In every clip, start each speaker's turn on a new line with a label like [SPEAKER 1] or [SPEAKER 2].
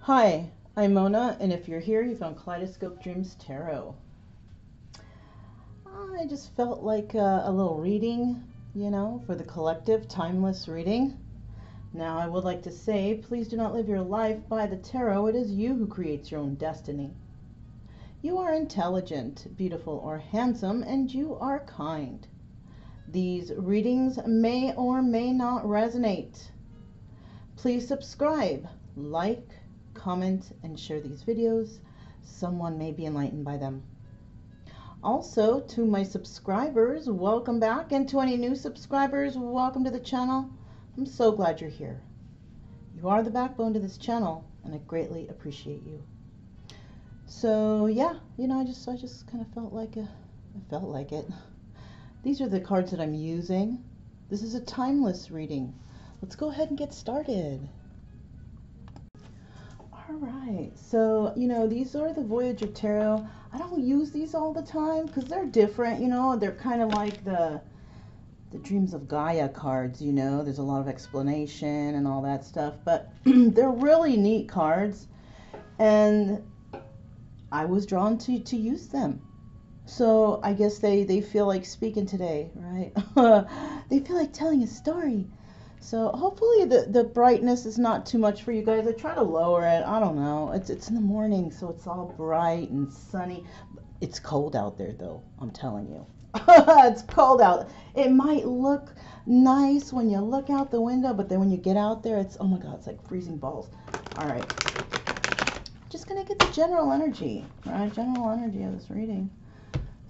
[SPEAKER 1] Hi, I'm Mona, and if you're here, you found Kaleidoscope Dreams Tarot. I just felt like a little reading, for the collective, timeless reading. Now, I would like to say, please do not live your life by the tarot. It is you who creates your own destiny. You are intelligent, beautiful, or handsome, and you are kind. These readings may or may not resonate. Please subscribe, like, comment, and share these videos. Someone may be enlightened by them. Also, to my subscribers, welcome back, and to any new subscribers, welcome to the channel. I'm so glad you're here. You are the backbone to this channel, and I greatly appreciate you. So yeah, I just kind of felt like it. These are the cards that I'm using. This is a timeless reading. Let's go ahead and get started. All right, so these are the Voyager Tarot. I don't use these all the time because they're different. They're kind of like the Dreams of Gaia cards. There's a lot of explanation and all that stuff, but they're really neat cards, and I was drawn to use them. So I guess they feel like speaking today, right? They feel like telling a story. So hopefully the brightness is not too much for you guys. I try to lower it. I don't know. It's in the morning, so it's all bright and sunny. It's cold out there, though. I'm telling you. It's cold out. It might look nice when you look out the window, but then when you get out there, it's, oh my God, it's like freezing balls. All right. Just going to get the general energy, right? General energy of this reading.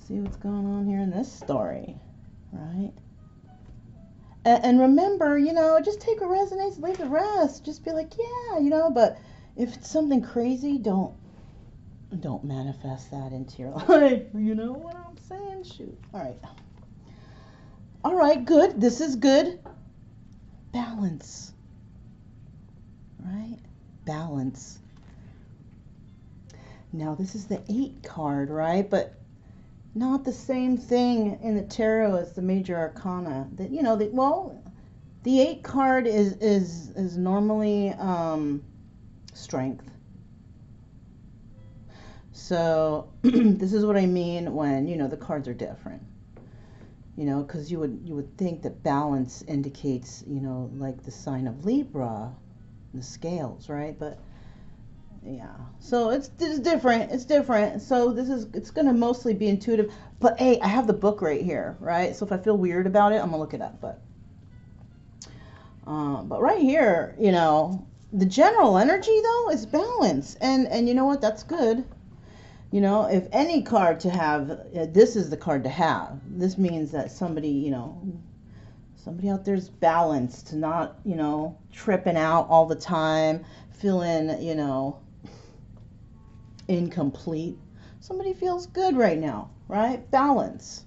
[SPEAKER 1] See what's going on here in this story, right? And remember, just take what resonates, leave the rest. Just be like, yeah, but if it's something crazy, don't manifest that into your life. You know what I'm saying? Shoot. All right, good. This is good. Balance. Right? Balance. Now, this is the 8 card, right? But not the same thing in the tarot as the major arcana. That the 8 card is normally strength. So this is what I mean when the cards are different. Because you would think that balance indicates like the sign of Libra, the scales, right? But yeah, so it's different. It's different. So it's going to mostly be intuitive. But hey, I have the book right here, right? So if I feel weird about it, I'm gonna look it up. But right here, the general energy though is balance, and you know what? That's good. If any card to have, this is the card to have. This means that somebody, somebody out there's balanced, not tripping out all the time, feeling incomplete. Somebody feels good right now, right? Balance.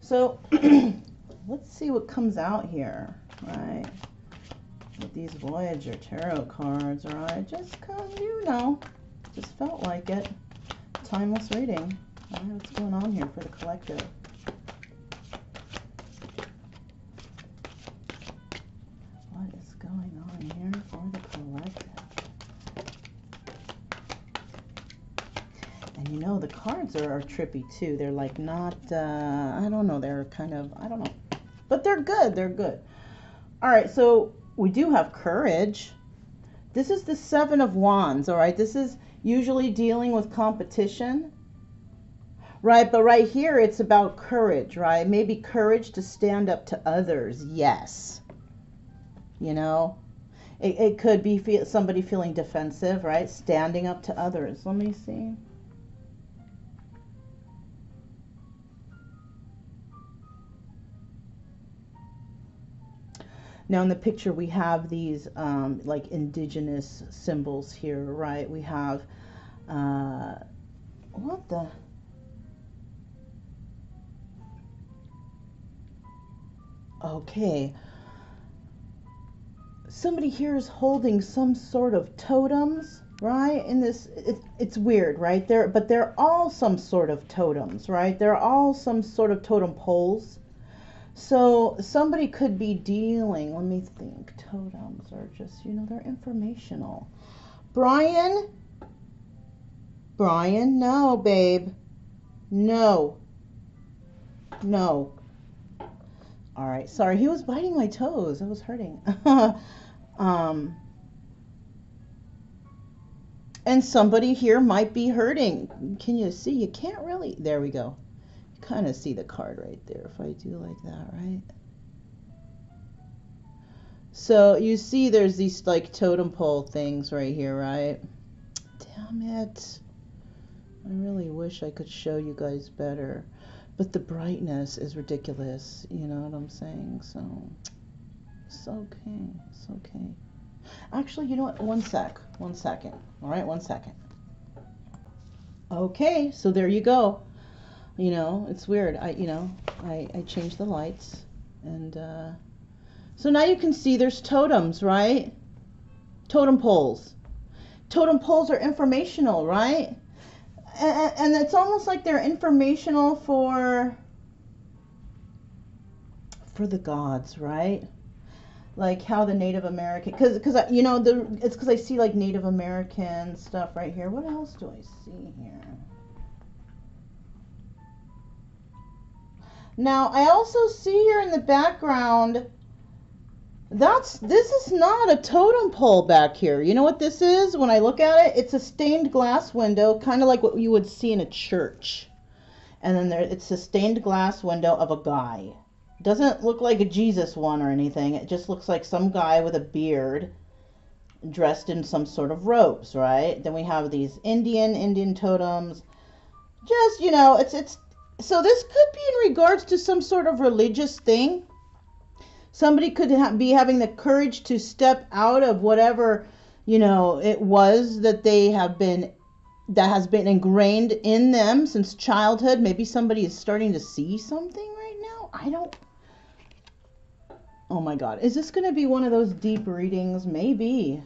[SPEAKER 1] So let's see what comes out here, right? With these Voyager Tarot cards, right? Just because, just felt like it. Timeless reading. All right, what's going on here for the collective? What is going on here for the collective? And the cards are trippy too. They're like not, I don't know, they're kind of, I don't know. But they're good, they're good. All right, so we do have courage. This is the 7 of Wands, all right? This is usually dealing with competition, right? But right here, it's about courage, right? Maybe courage to stand up to others, yes. It could be somebody feeling defensive, right? Standing up to others. Let me see. Now in the picture we have these like indigenous symbols here, right? We have, what the? Okay. Somebody here is holding some sort of totems, right? In this, it's weird, right? But they're all some sort of totems, right? They're all some sort of totem poles. So somebody could be dealing, let me think, totems are just, they're informational. Brian? Brian, no, babe. No. No. All right. Sorry, he was biting my toes. It was hurting. And somebody here might be hurting. Can you see? You can't really. There we go. You kind of see the card right there if I do like that, right? So you see there's these like totem pole things right here, right? Damn it. I really wish I could show you guys better. But the brightness is ridiculous. You know what I'm saying? So it's okay. It's okay. Actually, you know what? One second. All right, 1 second. Okay, so there you go. You know, it's weird. I changed the lights, and so now you can see there's totems, right? Totem poles. Totem poles are informational, right? And it's almost like they're informational for the gods, right? Like how the Native American, because you know, it's because I see like Native American stuff right here. What else do I see here? Now I also see here in the background, this is not a totem pole back here. You know what this is? When I look at it, it's a stained glass window, kind of like what you would see in a church. And then it's a stained glass window of a guy. Doesn't look like a Jesus one or anything. It just looks like some guy with a beard dressed in some sort of robes, right? Then we have these Indian totems. Just, you know, it's so this could be in regards to some sort of religious thing. Somebody could be having the courage to step out of whatever, you know, it was that that has been ingrained in them since childhood. Maybe somebody is starting to see something right now. Oh my God. Is this going to be one of those deep readings? Maybe.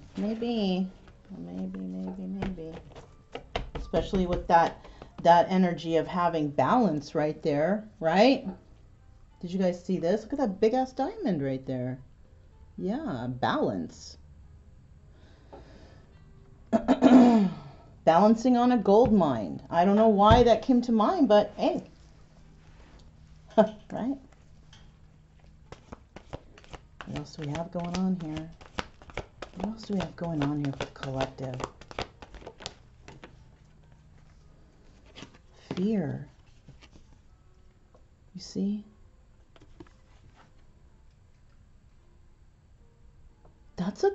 [SPEAKER 1] Especially with that energy of having balance right there, right? Did you guys see this? Look at that big ass diamond right there. Yeah, balance. Balancing on a gold mine. I don't know why that came to mind, but hey. Right? What else do we have going on here? What else do we have going on here for the collective? Fear. You see? That's a...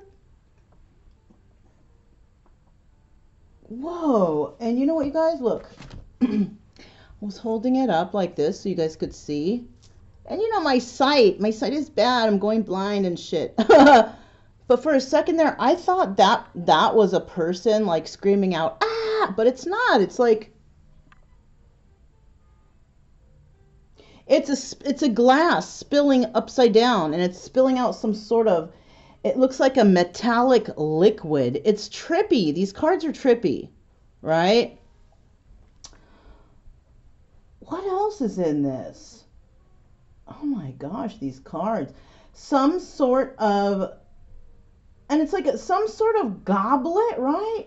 [SPEAKER 1] Whoa. And you know what, you guys? Look. I was holding it up like this so you guys could see. And you know, my sight is bad. I'm going blind and shit. But for a second there, I thought that was a person like screaming out, ah, but it's not. It's like, it's a glass spilling upside down, and it's spilling out some sort of, it looks like a metallic liquid. It's trippy. These cards are trippy, right? What else is in this? Oh my gosh, these cards. Some sort of, and it's like some sort of goblet, right?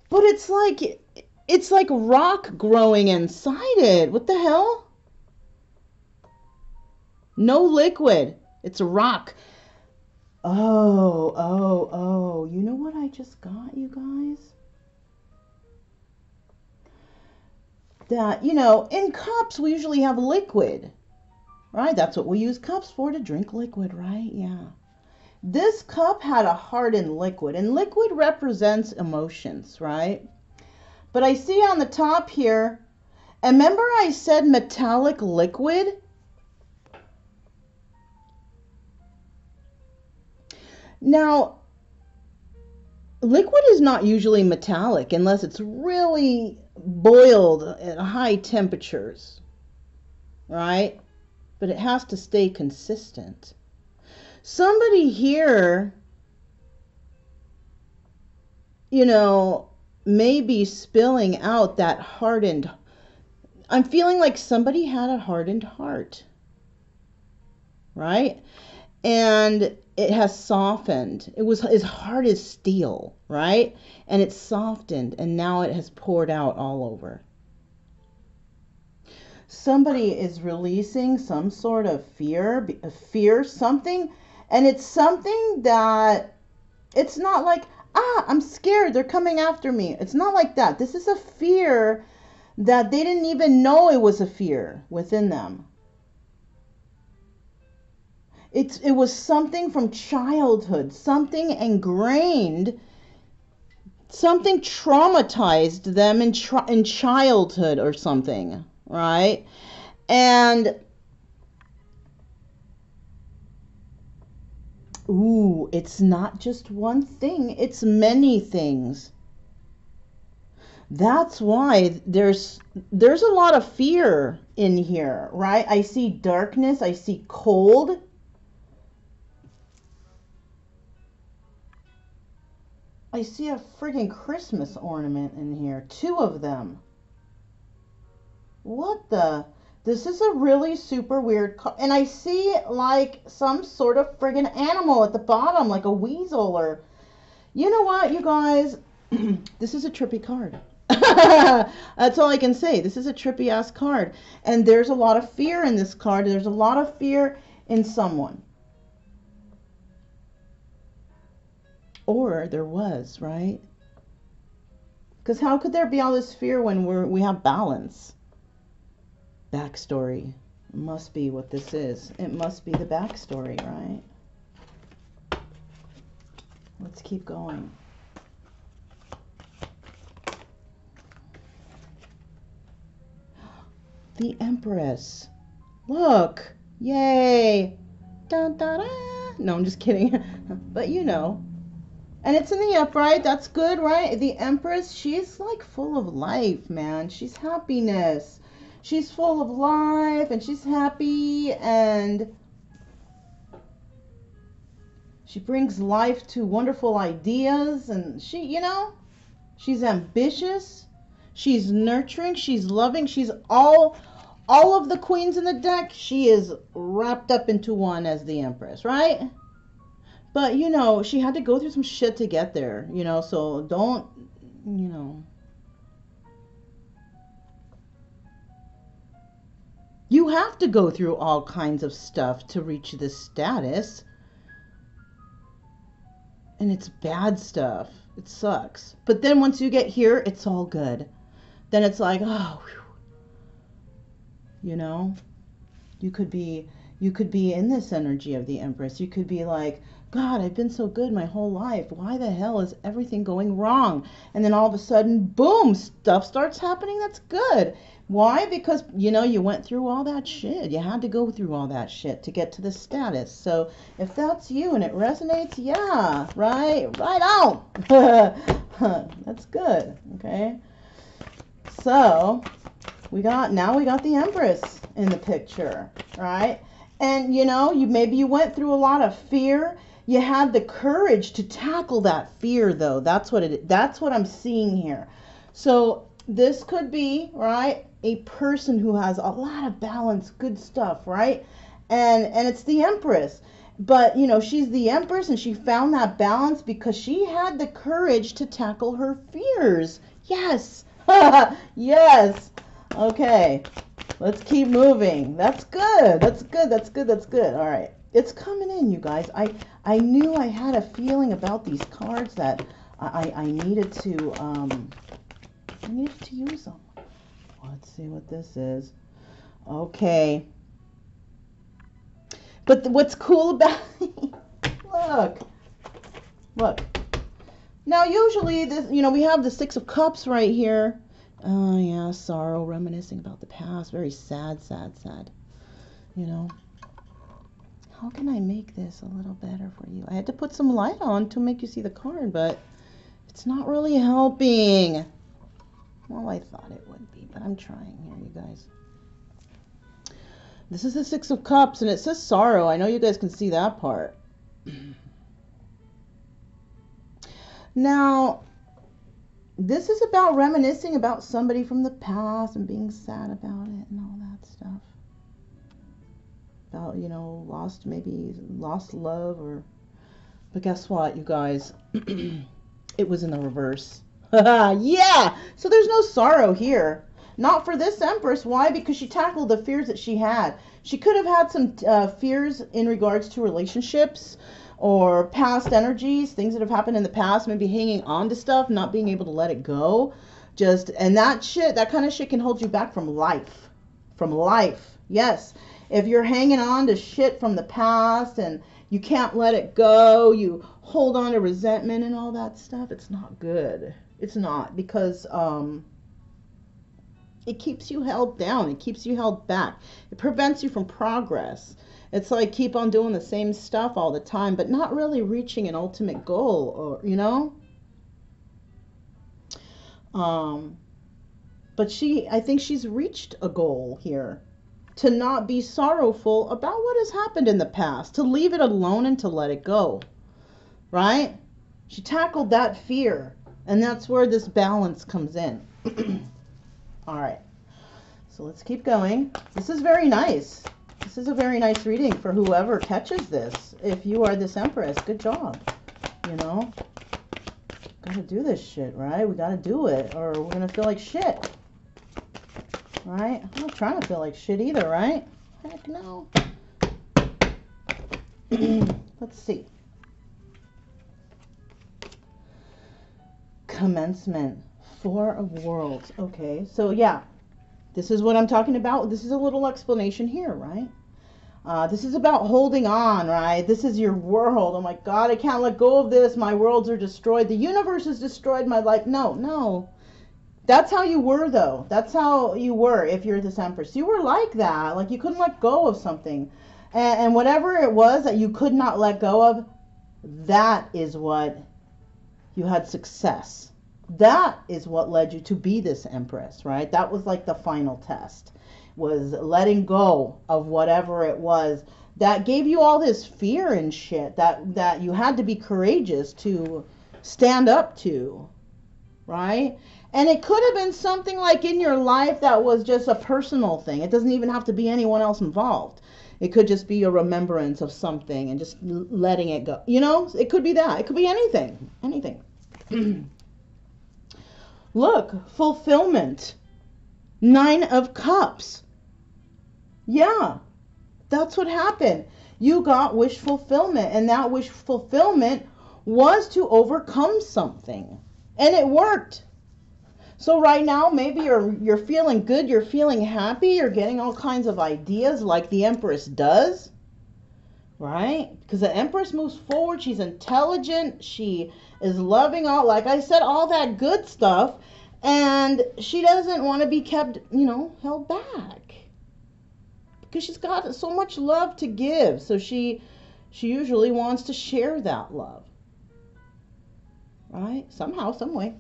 [SPEAKER 1] But it's like rock growing inside it. What the hell? No liquid. It's a rock. Oh. You know what I just got, you guys? That, you know, in cups we usually have liquid. Right? That's what we use cups for, to drink liquid, right? Yeah. This cup had a hardened liquid, and liquid represents emotions, right? But I see on the top here, and remember I said metallic liquid? Now, liquid is not usually metallic unless it's really boiled at high temperatures, right? But it has to stay consistent. Somebody here, you know, may be spilling out that hardened. I'm feeling like somebody had a hardened heart, right? And it has softened. It was as hard as steel, right? And it's softened, and now it has poured out all over. Somebody is releasing some sort of fear, something, and it's something that it's not like, I'm scared, they're coming after me. It's not like that. This is a fear that they didn't even know it was a fear within them. It was something from childhood, something ingrained, something traumatized them in childhood or something, right? And ooh, it's not just one thing, it's many things. That's why there's a lot of fear in here, right? I see darkness, I see cold. I see a freaking Christmas ornament in here. 2 of them. What the? This is a really super weird card. And I see like some sort of friggin' animal at the bottom, like a weasel or... You know what, you guys? This is a trippy card. That's all I can say. This is a trippy ass card. And there's a lot of fear in this card. There's a lot of fear in someone. Or there was, right? Because how could there be all this fear when we have balance? Backstory. It must be what this is. It must be the backstory, right? Let's keep going. The Empress. Look. Yay. Dun, dun, dun. No, I'm just kidding. But you know. And it's in the upright. That's good, right? The Empress, she's like full of life, man. She's happiness. She's full of life and she's happy and she brings life to wonderful ideas and she, you know, she's ambitious. She's nurturing. She's loving. She's all of the queens in the deck. She is wrapped up into one as the Empress, right? But, you know, she had to go through some shit to get there, you know, so don't, you know. You have to go through all kinds of stuff to reach this status. And it's bad stuff. It sucks. But then once you get here, it's all good. Then it's like, oh, whew. You know, you could be in this energy of the Empress. You could be like, God, I've been so good my whole life. Why the hell is everything going wrong? And then all of a sudden, boom, stuff starts happening that's good. Why? Because, you know, you went through all that shit. You had to go through all that shit to get to this status. So if that's you and it resonates, yeah, right on. That's good, okay? So now we got the Empress in the picture, right? And, you know, maybe you went through a lot of fear. You had the courage to tackle that fear, though. That's what I'm seeing here. So this could be, right, a person who has a lot of balance, good stuff, right? And it's the Empress. But, you know, she's the Empress and she found that balance because she had the courage to tackle her fears. Yes. Yes. Okay. Let's keep moving. That's good. That's good. That's good. That's good. All right. It's coming in, you guys. I knew I had a feeling about these cards that I needed to use them. Let's see what this is. Okay. But what's cool about look. Now usually this, you know, we have the 6 of Cups right here. Oh yeah, sorrow, reminiscing about the past. Very sad, sad, sad. You know. How can I make this a little better for you? I had to put some light on to make you see the card, but it's not really helping. Well, I thought it would be, but I'm trying here, you guys. This is the 6 of Cups, and it says sorrow. I know you guys can see that part. Now, this is about reminiscing about somebody from the past and being sad about it and all that stuff. About, you know, lost love or But guess what, you guys? It was in the reverse. Yeah! So there's no sorrow here. Not for this Empress. Why? Because she tackled the fears that she had. She could have had some fears in regards to relationships or past energies, things that have happened in the past, maybe hanging on to stuff, not being able to let it go. And that kind of shit can hold you back from life. From life. Yes. If you're hanging on to shit from the past and you can't let it go, you hold on to resentment and all that stuff, it's not good. It's not, because it keeps you held down. It keeps you held back. It prevents you from progress. It's like keep on doing the same stuff all the time, but not really reaching an ultimate goal, or, you know? But I think she's reached a goal here. To not be sorrowful about what has happened in the past. To leave it alone and to let it go. Right? She tackled that fear. And that's where this balance comes in. All right. So let's keep going. This is very nice. This is a very nice reading for whoever catches this. If you are this Empress, good job. You know? Gotta do this shit, right? We gotta do it, or we're gonna feel like shit. Right? I'm not trying to feel like shit either, right? Heck no. Let's see. Commencement. Four of Worlds. Okay, so yeah. This is what I'm talking about. This is a little explanation here, right? This is about holding on, right? This is your world. Oh my God, I can't let go of this. My worlds are destroyed. The universe has destroyed my life. No. That's how you were, though. That's how you were if you're this Empress. You were like that. Like you couldn't let go of something. And whatever it was that you could not let go of, that is what you had success. That is what led you to be this Empress, right? That was like the final test. Was letting go of whatever it was that gave you all this fear and shit that you had to be courageous to stand up to, right? And it could have been something like in your life that was just a personal thing. It doesn't even have to be anyone else involved. It could just be a remembrance of something and just letting it go. You know, it could be that. It could be anything. Anything. Look, fulfillment. 9 of Cups. Yeah, that's what happened. You got wish fulfillment, and that wish fulfillment was to overcome something. And it worked. So right now, maybe you're feeling good, you're feeling happy, you're getting all kinds of ideas like the Empress does, right? Because the Empress moves forward, she's intelligent, she is loving all, like I said, all that good stuff, and she doesn't want to be kept, you know, held back. Because she's got so much love to give, so she usually wants to share that love, right? Somehow, some way.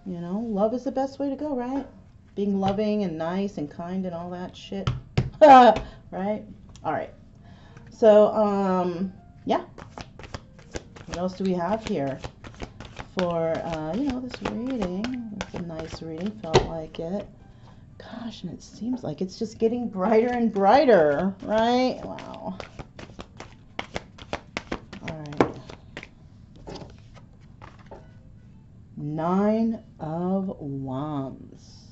[SPEAKER 1] You know, love is the best way to go, right? Being loving and nice and kind and all that shit. Right? All right. So, yeah. What else do we have here for, you know, this reading? It's a nice reading. Felt like it. Gosh, and it seems like it's just getting brighter and brighter, right? Wow. All right. 9 of Wands.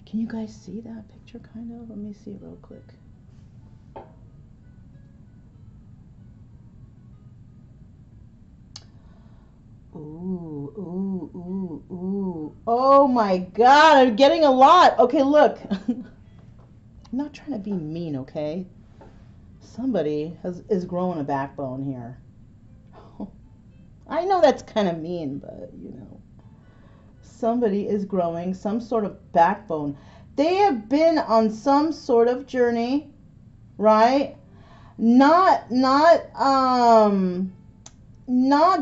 [SPEAKER 1] Can you guys see that picture kind of? Let me see real quick. Ooh, ooh, ooh, ooh. Oh my God, I'm getting a lot. Okay, look. I'm not trying to be mean, okay? Somebody is growing a backbone here. I know that's kind of mean, but, you know. Somebody is growing some sort of backbone. They have been on some sort of journey, right? Not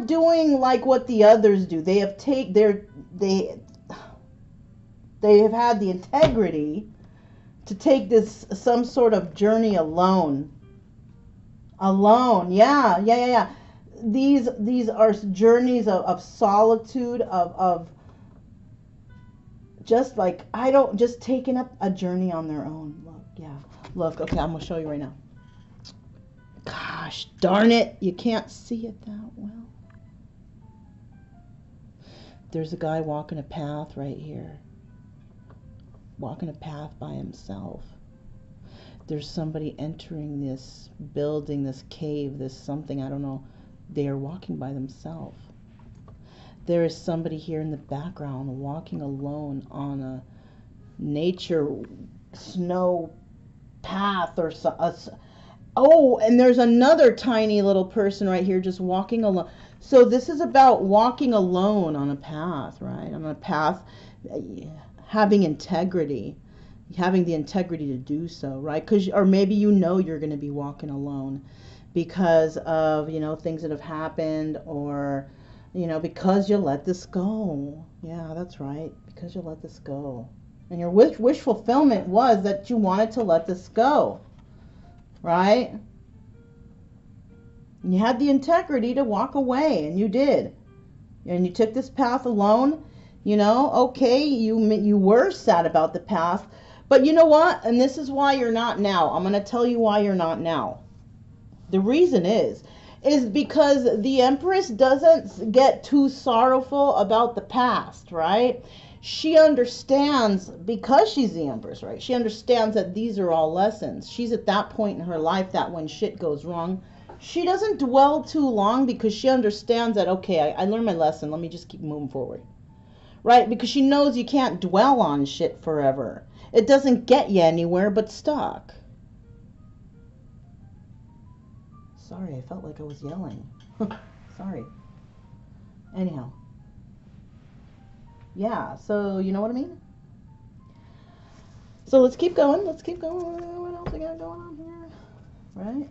[SPEAKER 1] doing like what the others do. They have they have had the integrity to take this some sort of journey alone. Alone, yeah. These are journeys of solitude, of just like just taking up a journey on their own. Look, yeah. Look, okay, I'm gonna show you right now. Gosh darn it, you can't see it that well. There's a guy walking a path right here. Walking a path by himself. There's somebody entering this building, this cave, this something, I don't know. They are walking by themselves. There is somebody here in the background walking alone on a nature snow path or so. Oh, and there's another tiny little person right here just walking alone. So this is about walking alone on a path, right? On a path, having integrity, having the integrity to do so, right? Or maybe you know you're going to be walking alone because of, you know, things that have happened, or, you know, because you let this go. Yeah, that's right. Because you let this go. And your wish fulfillment was that you wanted to let this go. Right? And you had the integrity to walk away, and you did. And you took this path alone. You know, okay, you were sad about the path, but you know what? And this is why you're not now. I'm going to tell you why you're not now. The reason is because the Empress doesn't get too sorrowful about the past, right? She understands, because she's the Empress, right? She understands that these are all lessons. She's at that point in her life that when shit goes wrong, she doesn't dwell too long, because she understands that, okay, I learned my lesson. Let me just keep moving forward. Right? Because she knows you can't dwell on shit forever. It doesn't get you anywhere but stuck. Sorry, I felt like I was yelling. Sorry. Anyhow. Yeah, so you know what I mean? So let's keep going. Let's keep going. What else we got going on here? Right?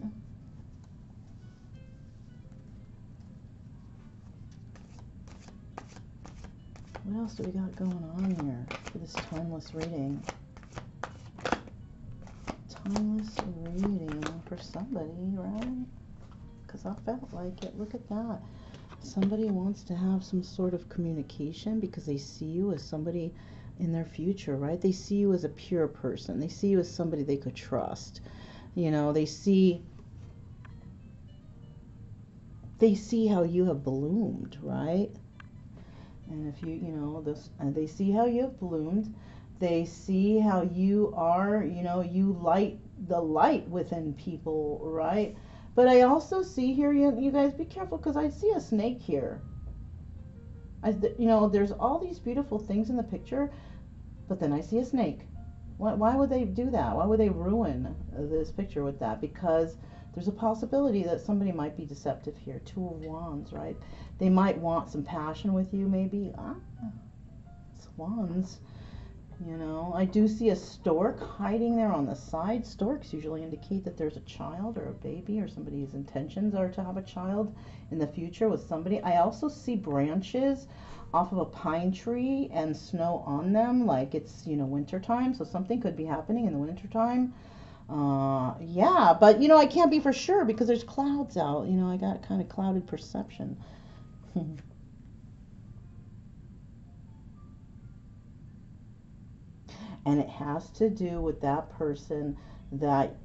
[SPEAKER 1] What else do we got going on here for this timeless reading? Timeless reading for somebody, right? Because I felt like it. Look at that. Somebody wants to have some sort of communication because they see you as somebody in their future, right? They see you as a pure person. They see you as somebody they could trust. You know, they see how you have bloomed, right? And if you know this, and they see how you have bloomed, they see how you are, you know, you light the light within people, right? But I also see here, you guys be careful, because I see a snake here. You know, there's all these beautiful things in the picture, but then I see a snake. Why would they do that? Why would they ruin this picture with that? Because there's a possibility that somebody might be deceptive here. Two of Wands, right? They might want some passion with you, maybe. It's Wands. You know, I do see a stork hiding there on the side. Storks usually indicate that there's a child or a baby, or somebody's intentions are to have a child in the future with somebody. I also see branches off of a pine tree and snow on them, like it's, you know, winter time. So something could be happening in the winter time. Yeah, but you know, I can't be for sure because there's clouds out. You know, I got kind of clouded perception. And it has to do with that person that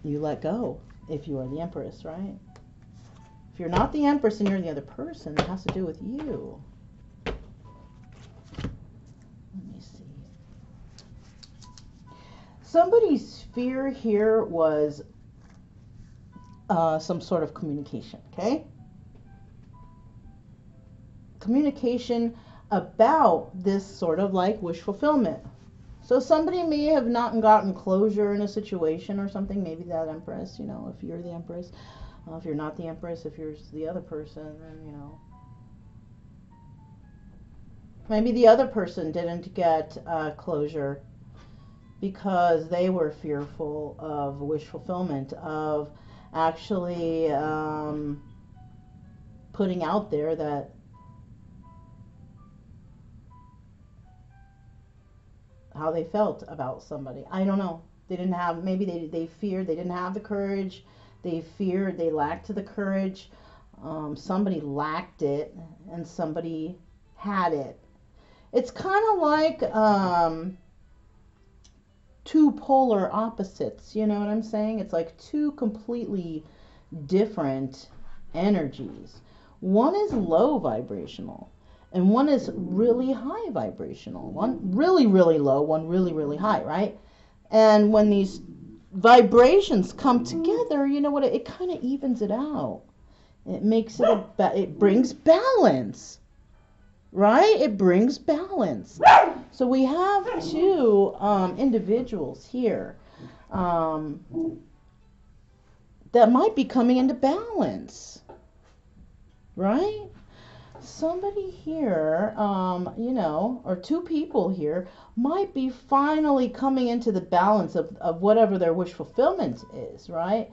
[SPEAKER 1] you let go, if you are the Empress, right? If you're not the Empress and you're the other person, it has to do with you. Let me see. Somebody's fear here was some sort of communication, okay? Communication about this sort of like wish fulfillment. So somebody may have not gotten closure in a situation or something. Maybe that Empress, you know, if you're the Empress. If you're not the Empress, if you're the other person, then, you know. Maybe the other person didn't get closure because they were fearful of wish fulfillment, of actually putting out there that how they felt about somebody. I don't know. They didn't have, maybe they feared, they didn't have the courage. They feared, they lacked the courage. Somebody lacked it and somebody had it. It's kind of like two polar opposites. You know what I'm saying? It's like two completely different energies. One is low vibrational and one is really high vibrational. One really, really low, one really, really high, right? And when these vibrations come together, you know what, it kind of evens it out. It makes it it brings balance, right? It brings balance. So we have two individuals here that might be coming into balance, right? Somebody here, you know, or two people here might be finally coming into the balance of whatever their wish fulfillment is, right?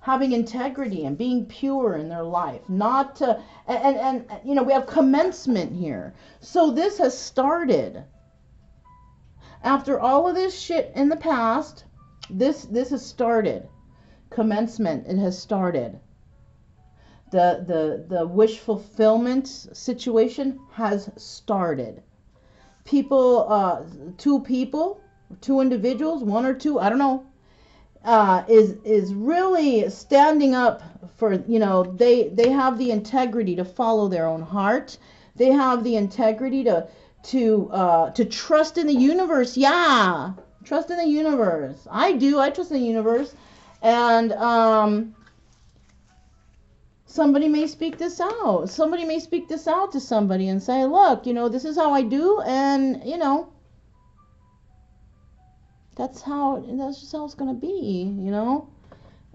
[SPEAKER 1] Having integrity and being pure in their life, not to, and you know, we have commencement here. So this has started. After all of this shit in the past, this has started. Commencement, it has started. The wish fulfillment situation has started. People, two individuals, one or two, I don't know, is really standing up for, you know, they have the integrity to follow their own heart. They have the integrity to trust in the universe. Yeah, trust in the universe. I do. I trust in the universe. And somebody may speak this out. Somebody may speak this out to somebody and say, look, you know, this is how I do, and, you know, that's just how it's going to be, you know.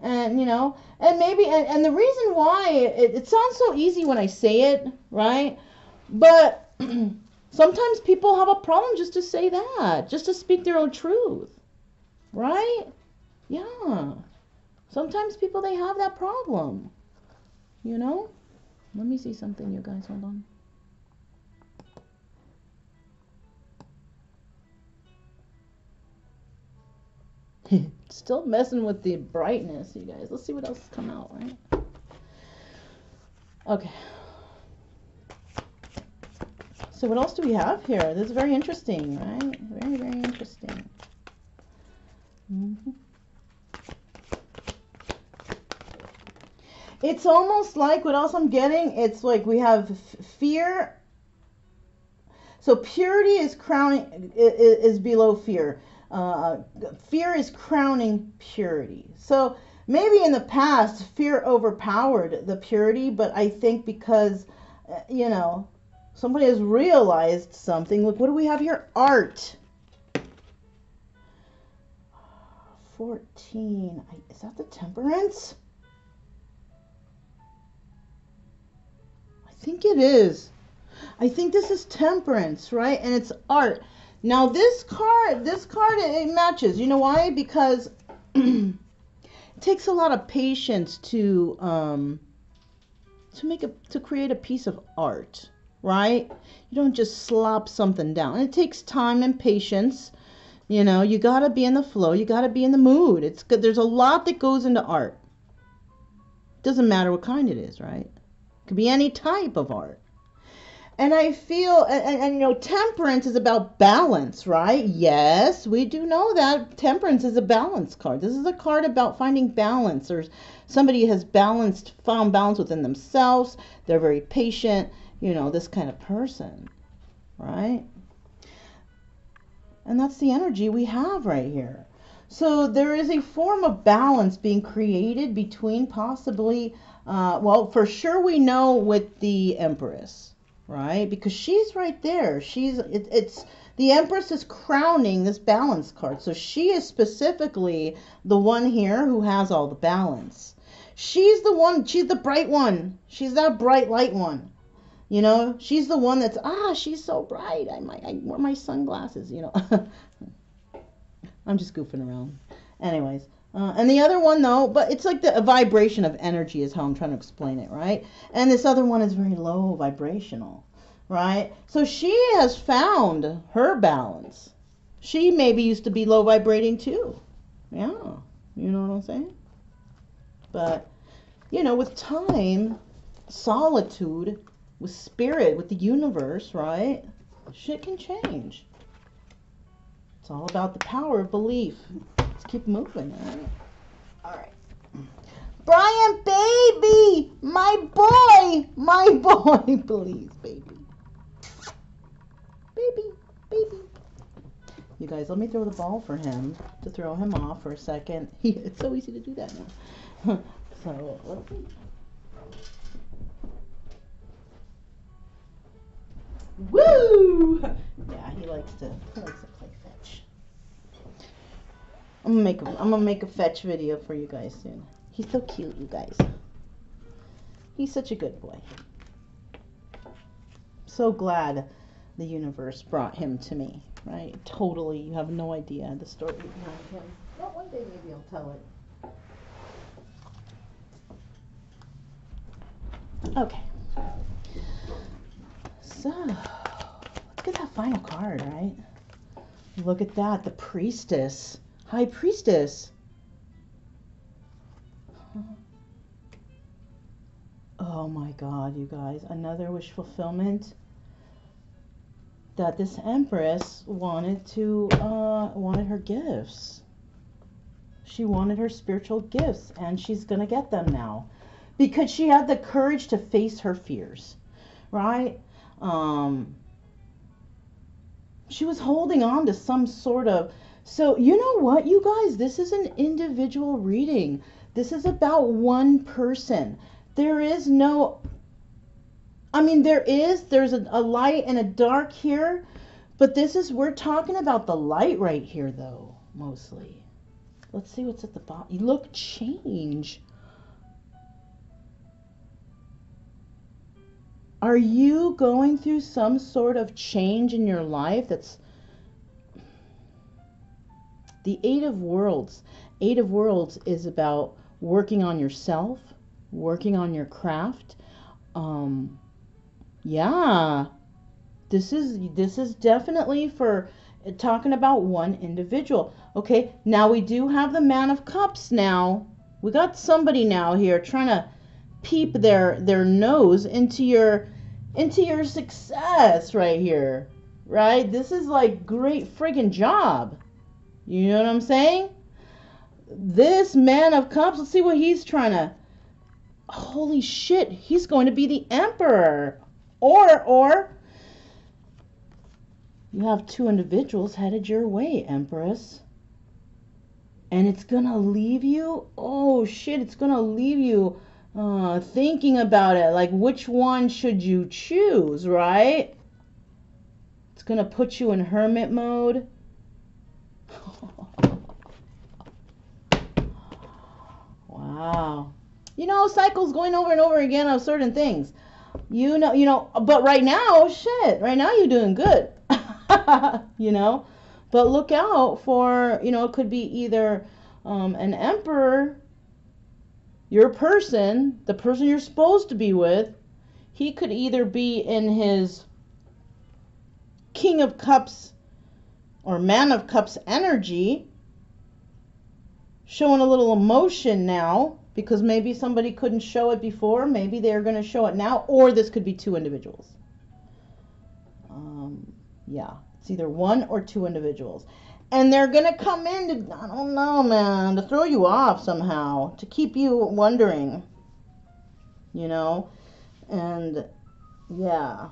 [SPEAKER 1] And, you know, and maybe, and the reason why, it sounds so easy when I say it, right? But sometimes people have a problem just to say that, just to speak their own truth, right? Yeah. Sometimes people, they have that problem. You know? Let me see something, you guys. Hold on. Still messing with the brightness, you guys. Let's see what else has come out, right? Okay. So what else do we have here? This is very interesting, right? Very, very interesting. Mm-hmm. It's almost like, what else I'm getting, it's like we have fear. So purity is crowning, is below fear. Fear is crowning purity. So maybe in the past, fear overpowered the purity, but I think because, you know, somebody has realized something. Look, what do we have here? Art. 14. Is that the Temperance? I think it is. I think this is Temperance, right? And it's art. Now this card, it matches. You know why? Because it takes a lot of patience to create a piece of art, right? You don't just slop something down. It takes time and patience. You know, you gotta be in the flow. You gotta be in the mood. It's good. There's a lot that goes into art. Doesn't matter what kind it is, right? Could be any type of art. And I feel, and you know, Temperance is about balance, right? Yes, we do know that Temperance is a balance card. This is a card about finding balance, or somebody has found balance within themselves. They're very patient, you know, this kind of person, right? And that's the energy we have right here. So there is a form of balance being created between possibly, well, for sure we know with the Empress, right? Because she's right there. It's the Empress is crowning this balance card. So she is specifically the one here who has all the balance. She's the one, she's the bright one. She's that bright light one. You know, she's the one that's, she's so bright. I wear my sunglasses, you know. I'm just goofing around. Anyways, and the other one though, but it's like a vibration of energy is how I'm trying to explain it, right? And this other one is very low vibrational, right? So she has found her balance. She maybe used to be low vibrating too. Yeah, you know what I'm saying? But, you know, with time, solitude, with spirit, with the universe, right? Shit can change. It's all about the power of belief. Let's keep moving, all right? All right. Brian, baby, my boy, please, baby. Baby. You guys, let me throw the ball for him to throw him off for a second. It's so easy to do that now. So, let's see. Woo! Yeah, he likes to play fetch. I'm gonna make a fetch video for you guys soon. He's so cute, you guys. He's such a good boy. So glad the universe brought him to me, right? Totally, you have no idea the story behind him. Well, one day maybe I'll tell it. Okay. So, let's get that final card, right? Look at that, the priestess. High priestess. Oh my God, you guys. Another wish fulfillment. That this Empress wanted her gifts. She wanted her spiritual gifts, and she's going to get them now. Because she had the courage to face her fears, right? She was holding on to some sort of... So, you know what, you guys? This is an individual reading. This is about one person. There is no... I mean, there's a light and a dark here, but we're talking about the light right here, though, mostly. Let's see what's at the bottom. Look, change. Are you going through some sort of change in your life that's... The Eight of Worlds. Eight of Worlds is about working on yourself, working on your craft. Yeah, this is definitely for talking about one individual. Okay, now we do have the Man of Cups now. We got somebody now here trying to peep their nose into your success right here, right? This is like great friggin' job. You know what I'm saying? This Man of Cups, let's see what he's trying to... Holy shit, he's going to be the Emperor. Or you have two individuals headed your way, Empress. And it's going to leave you... Oh shit, it's going to leave you thinking about it. Like, which one should you choose, right? It's going to put you in hermit mode. Wow. You know, cycles going over and over again of certain things. You know, but right now, shit, right now you're doing good. You know, but look out for, you know, it could be either an emperor, your person, the person you're supposed to be with. He could either be in his King of Cups or Man of Cups energy, showing a little emotion now, because maybe somebody couldn't show it before. Maybe they're going to show it now. Or this could be two individuals. Yeah, it's either one or two individuals. And they're going to come in to, I don't know, man, to throw you off somehow. To keep you wondering. You know? And, yeah.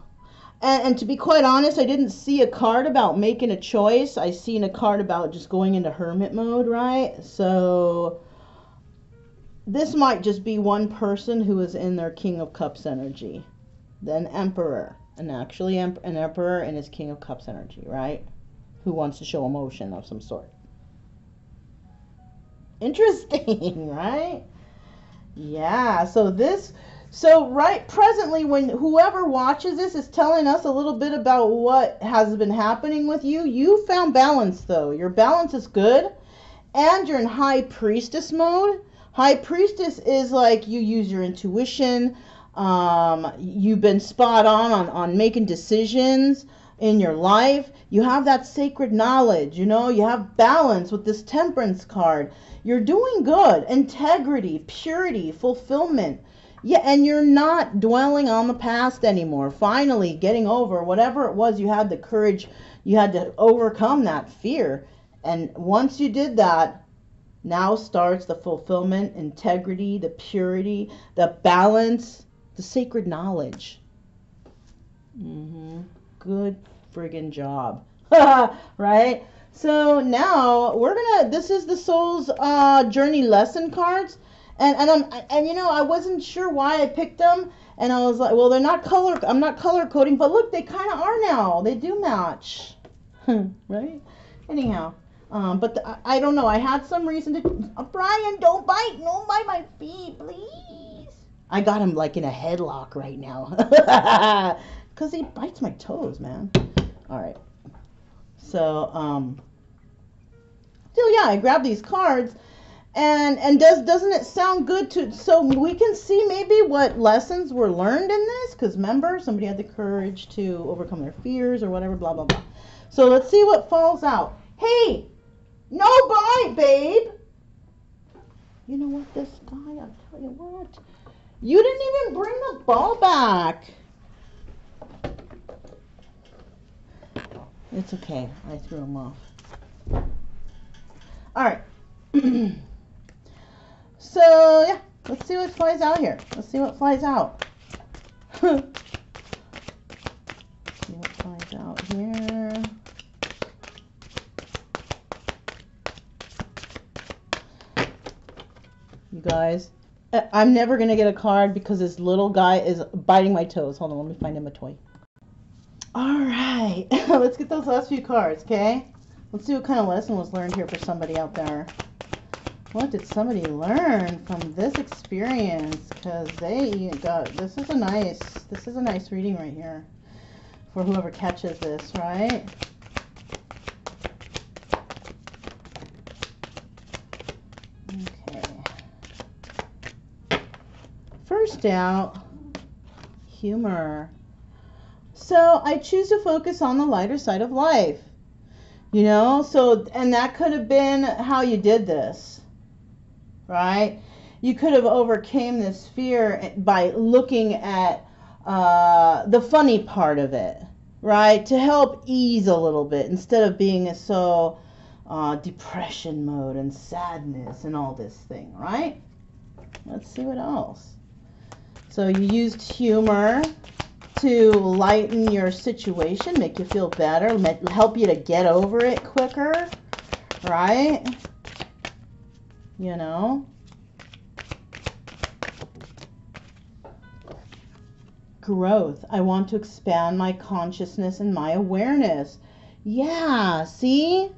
[SPEAKER 1] And to be quite honest, I didn't see a card about making a choice. I seen a card about just going into hermit mode, right? So... this might just be one person who is in their King of Cups energy. Then Emperor. And actually an Emperor in his King of Cups energy, right? Who wants to show emotion of some sort. Interesting, right? Yeah, so right presently, when whoever watches this is telling us a little bit about what has been happening with you, you found balance, though. Your balance is good. And you're in High Priestess mode. High Priestess is like you use your intuition. You've been spot on making decisions in your life. You have that sacred knowledge, you know. You have balance with this Temperance card. You're doing good. Integrity, purity, fulfillment. Yeah, and you're not dwelling on the past anymore. Finally getting over whatever it was you had the courage, you had to overcome that fear. And once you did that, Now starts the fulfillment, integrity, the purity, the balance, the sacred knowledge. Good friggin' job. Right? So now we're gonna, this is the soul's journey lesson cards. And you know, I wasn't sure why I picked them. And I was like, well, they're not color, I'm not color coding, but look, they kind of are now. They do match. Right? Anyhow. But I don't know. I had some reason to. Brian, don't bite. Don't bite my feet, please. I got him like in a headlock right now. Because he bites my toes, man. All right. So, yeah, I grabbed these cards. And doesn't it sound good to, so we can see maybe what lessons were learned in this? Because remember, somebody had the courage to overcome their fears or whatever, blah, blah, blah. So let's see what falls out. Hey! No bite, babe. You know what, this guy, I'll tell you what. You didn't even bring the ball back. It's okay. I threw him off. All right. So, yeah. Let's see what flies out here. Let's see what flies out. See what flies out here. You guys, I'm never going to get a card because this little guy is biting my toes. Hold on, let me find him a toy. All right, let's get those last few cards, okay? Let's see what kind of lesson was learned here for somebody out there. What did somebody learn from this experience? Because they got, this is a nice reading right here for whoever catches this, right? First out, humor. So I choose to focus on the lighter side of life, you know, so, and that could have been how you did this, right? You could have overcame this fear by looking at the funny part of it, right? To help ease a little bit instead of being so depression mode and sadness and all this thing, right? Let's see what else. So you used humor to lighten your situation, make you feel better, help you to get over it quicker, right? You know? Growth. I want to expand my consciousness and my awareness. Yeah, see?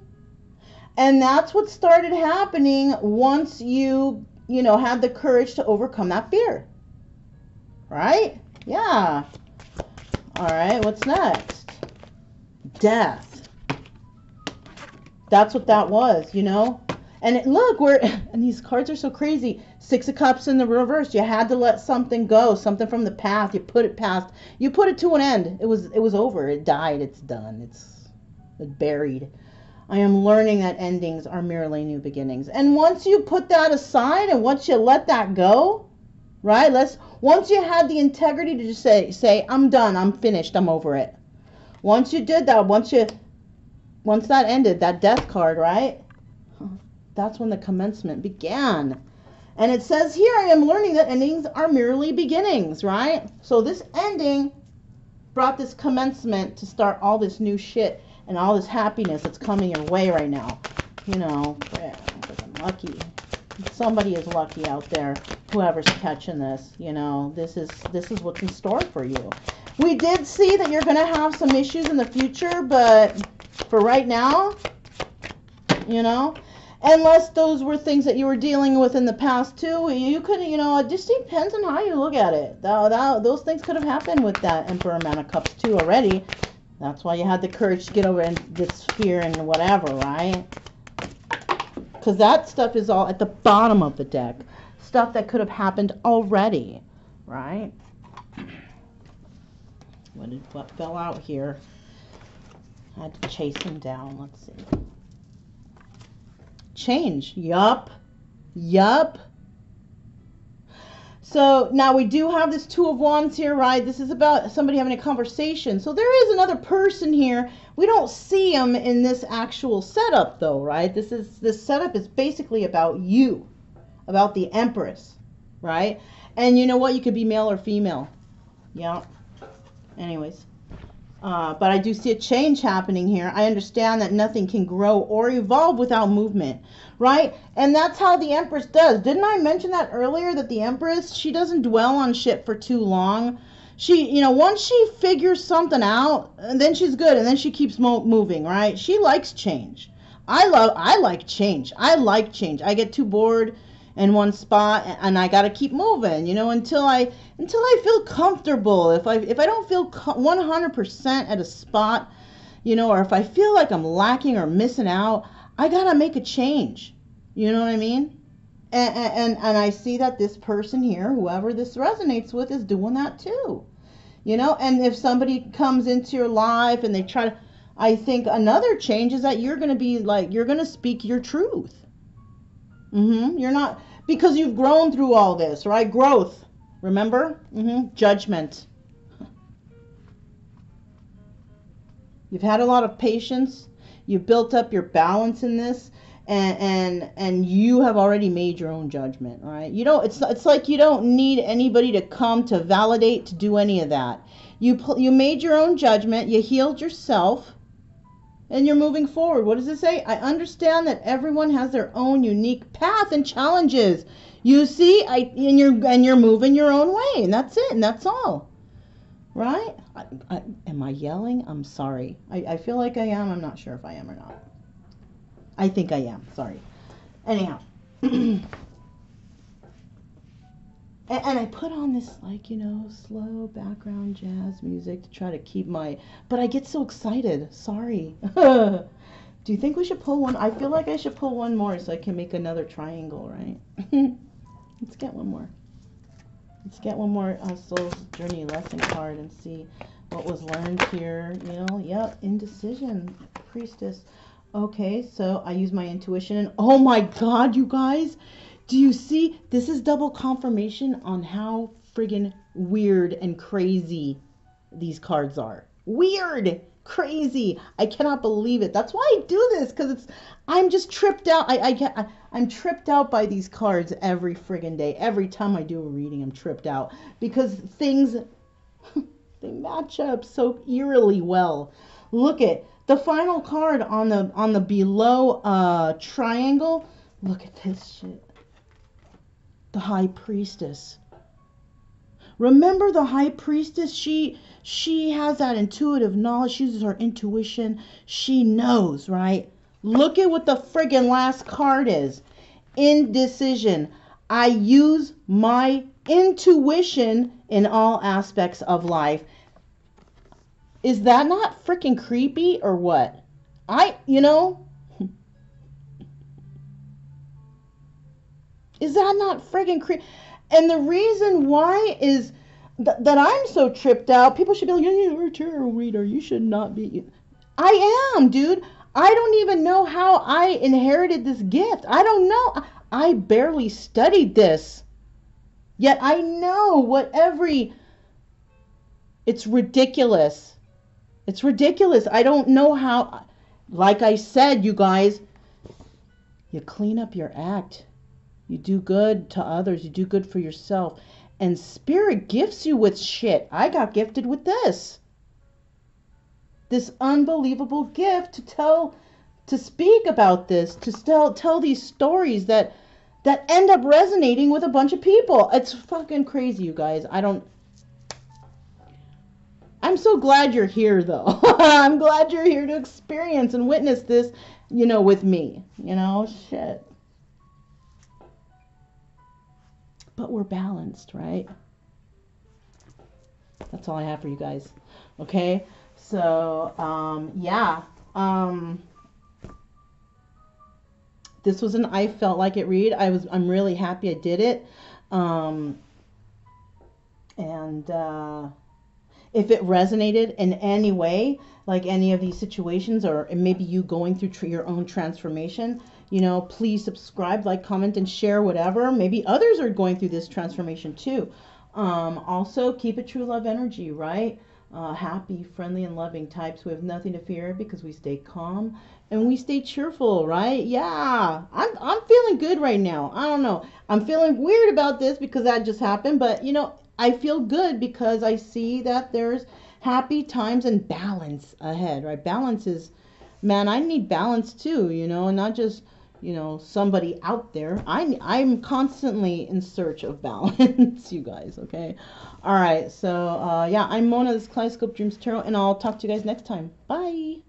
[SPEAKER 1] And that's what started happening once you know, had the courage to overcome that fear. Right? Yeah. All right, what's next? Death. That's what that was, you know? And look, and these cards are so crazy. Six of Cups in the reverse. You had to let something go, something from the past. You put it past. You put it to an end. It was over. It died. It's done. It's buried. I am learning that endings are merely new beginnings. And once you put that aside and once you let that go, right? Once you had the integrity to just say, I'm done, I'm finished, I'm over it. Once you did that, once that ended, that death card, right? That's when the commencement began. And it says here, I am learning that endings are merely beginnings, right? So this ending brought this commencement to start all this new shit and all this happiness that's coming your way right now. You know, I'm lucky. Somebody is lucky out there, whoever's catching this, you know, this is what's in store for you. We did see that you're going to have some issues in the future, but for right now, you know, unless those were things that you were dealing with in the past too, you could, you know, it just depends on how you look at it. Those things could have happened with that Emperor Man of Cups too already. That's why you had the courage to get over this fear and whatever, right? Because that stuff is all at the bottom of the deck. Stuff that could have happened already, right? What fell out here? I had to chase him down. Let's see. Change. Yup. So now we do have this Two of Wands here, right? This is about somebody having a conversation. So there is another person here. We don't see them in this actual setup though, right? This setup is basically about you, about the Empress, right? And you know what? You could be male or female. Yeah. Anyways. But I do see a change happening here. I understand that nothing can grow or evolve without movement, right? And that's how the Empress does. Didn't I mention that earlier, that the Empress, she doesn't dwell on shit for too long. She, you know, once she figures something out, and then she's good, and then she keeps moving, right? She likes change. I like change. I like change. I get too bored in one spot, and I got to keep moving, you know, until I feel comfortable. If I don't feel 100% at a spot, you know, or if I feel like I'm lacking or missing out, I got to make a change. You know what I mean? And I see that this person here, whoever this resonates with, is doing that too. You know, and if somebody comes into your life and they try to, I think another change is that you're going to be like, you're going to speak your truth. You're not, because you've grown through all this, right? Growth, remember? Judgment. You've had a lot of patience. You've built up your balance in this, and you have already made your own judgment, right? You don't. It's like you don't need anybody to come to validate, to do any of that. You made your own judgment. You healed yourself. And you're moving forward. What does it say? I understand that everyone has their own unique path and challenges. You see, and you're moving your own way, and that's it, and that's all. Right? Am I yelling? I'm sorry. I feel like I am. I'm not sure if I am or not. I think I am. Sorry. Anyhow. And I put on this, like, you know, slow background jazz music to try to keep my... But I get so excited. Sorry. Do you think we should pull one? I feel like I should pull one more so I can make another triangle, right? Let's get one more. Let's get one more Soul's Journey lesson card and see what was learned here. You know, yep, indecision, Priestess. Okay, so I use my intuition, and oh my God, you guys... Do you see? This is double confirmation on how friggin' weird and crazy these cards are. Weird, crazy. I cannot believe it. That's why I do this, because I'm just tripped out. I'm tripped out by these cards every friggin' day. Every time I do a reading, I'm tripped out because things they match up so eerily well. Look at the final card on the below triangle. Look at this shit. The High Priestess. Remember the High Priestess? She has that intuitive knowledge. She uses her intuition. She knows, right? Look at what the friggin' last card is. Indecision. I use my intuition in all aspects of life. Is that not freaking creepy or what? You know... Is that not friggin' creepy? And the reason why is that I'm so tripped out. People should be like, you're a tarot reader. You should not be. I am, dude. I don't even know how I inherited this gift. I don't know. I barely studied this. Yet I know what It's ridiculous. It's ridiculous. I don't know how. Like I said, you guys, you clean up your act. You do good to others. You do good for yourself. And Spirit gifts you with shit. I got gifted with this. This unbelievable gift to speak about this, to tell these stories that end up resonating with a bunch of people. It's fucking crazy, you guys. I'm so glad you're here, though. I'm glad you're here to experience and witness this, you know, with me. You know, shit. But we're balanced, right? That's all I have for you guys. Okay? So, yeah. This was an I felt like it read. I'm really happy I did it. If it resonated in any way, like any of these situations, or maybe you going through your own transformation, You know, please subscribe, like, comment, and share whatever. Maybe others are going through this transformation too. Also, keep it true love energy, right? Happy, friendly, and loving types who have nothing to fear because we stay calm and we stay cheerful, right? Yeah, I'm feeling good right now. I don't know. I'm feeling weird about this because that just happened, but you know, I feel good because I see that there's happy times and balance ahead, right? Balance is, man, I need balance too, you know, not just, you know, somebody out there. I'm constantly in search of balance, you guys, okay? All right, so yeah, I'm Mona, this is Kaleidoscope Dreams Tarot, and I'll talk to you guys next time. Bye.